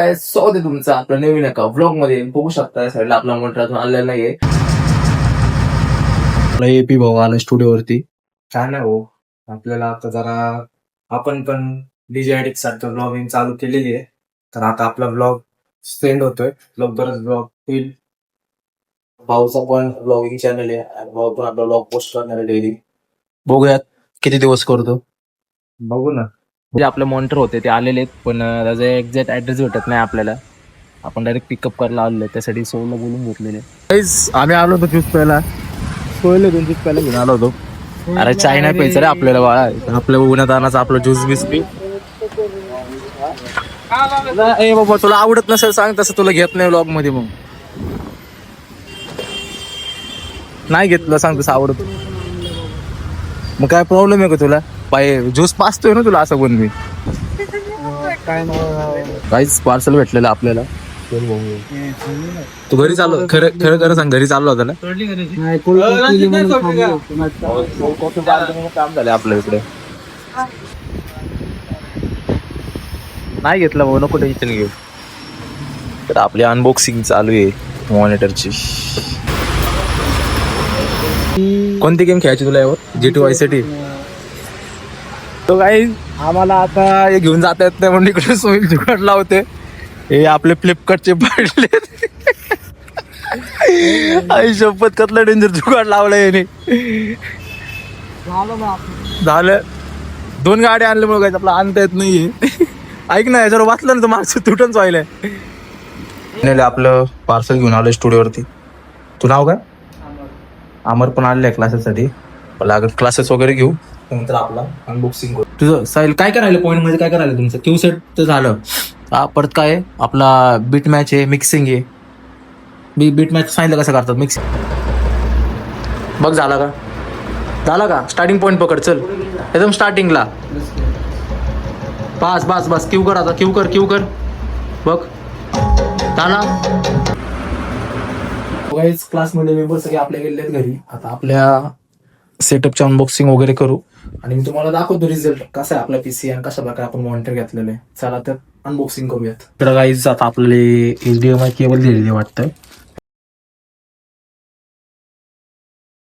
काय स्वागत आहे तुमचं आपलं नवीन एका व्लॉग मध्ये. बघू शकता साईडला आपला मोटर अजून आलेला नाहीये. एपी भाऊ आला स्टुडिओवरती. छान आहे हो. आपल्याला आता जरा आपण पण डीजे ऍडिक्ट साठी ब्लॉगिंग चालू केलेली आहे, तर आता आपला ब्लॉग सेंड होतोय. लवकरच ब्लॉग होईल. भाऊचा पण ब्लॉगिंग चॅनल आहे आणि भाऊ पण आपला ब्लॉग पोस्ट करणार आहे डेली. बघूयात किती दिवस करतो. बघू ना. जे आपले मॉनिटर होते ते आलेले आहेत, पण त्याचा एक्झॅक्ट ऍड्रेस भेटत नाही आपल्याला. आपण डायरेक्ट पिकअप करायला आलेलो, त्यासाठी सोलला बोलून घेतलेले. आम्ही आलो होतो ज्यूस प्यायला. सोयले 2 ज्यूस प्यायला घेऊन आलो होतो. अरे चाय नाही प्यायचं रे आपल्याला बाळा. आपल्या उन्हात आणायचं आपलं ज्यूस बीस पी. ए बाबा तुला आवडत नसेल सांग, तसं तुला घेत नाही व्लॉग मध्ये. मग नाही घेतलं सांग तसं आवडत. मग काय प्रॉब्लेम आहे का तुला? पाय ज्यूस पाचतोय ना तुला असं पण मी. काहीच पार्सल भेटलेलं आपल्याला. तू घरी चाललो खरं खरं खरं सांग, घरी चाललो होता ना? काम झालं आपल्या इकडे. नाही घेतलं भाऊ, नको टेन्शन घेऊ. तर आपली अनबॉक्सिंग चालू आहे मॉनिटरची. कोणती गेम खेळायची तुला यावर? GTA Vice City. तो काही आम्हाला आता हे घेऊन जाता येत नाही म्हणून इकडे सोयील जुगाड लावते. हे आपले फ्लिपकार्टचे पाडले. आई शपथ कसलं डेंजर जुगाड लावलाय याने. झालं 2 गाड्या आणल्यामुळे काय आपला आणता येत नाहीये. ऐक ना, जर वाचलं ना तर मागचं तुटूनच व्हायलंय. आपलं पार्सल घेऊन आलोय स्टुडिओवरती. तू नाव काय? अमर पण आलेलं आहे क्लासेससाठी. क्लासेस वगैरे घेऊ, नंतर आपला अनबॉक्सिंग करू. तुझं साहिल काय करायला पॉईंट मध्ये? काय करायला तुमचं? क्यू सेट तर झालं. परत काय आहे? आपला बीट मॅच आहे, मिक्सिंग आहे. बीट मॅच सांगितलं कसं करतात मिक्सिंग. बघ झाला का? झाला का? स्टार्टिंग पॉईंट पकड. चल एकदम स्टार्टिंगला. बस बस बस. क्यू कर आता. क्यू कर. बघ झाला. क्लासमध्ये मेंबर सगळे आपल्या गेलेले आहेत घरी. आता आपल्या सेटअपची अनबॉक्सिंग वगैरे करू आणि मी तुम्हाला दाखवतो रिझल्ट कसा आहे आपला पीसी आणि कशा प्रकारे आपण मॉनिटर घेतलेलं आहे. चला तर अनबॉक्सिंग करूयात. तर गाईज आता आपल्याला HDMI केबल दिलेली वाटतं.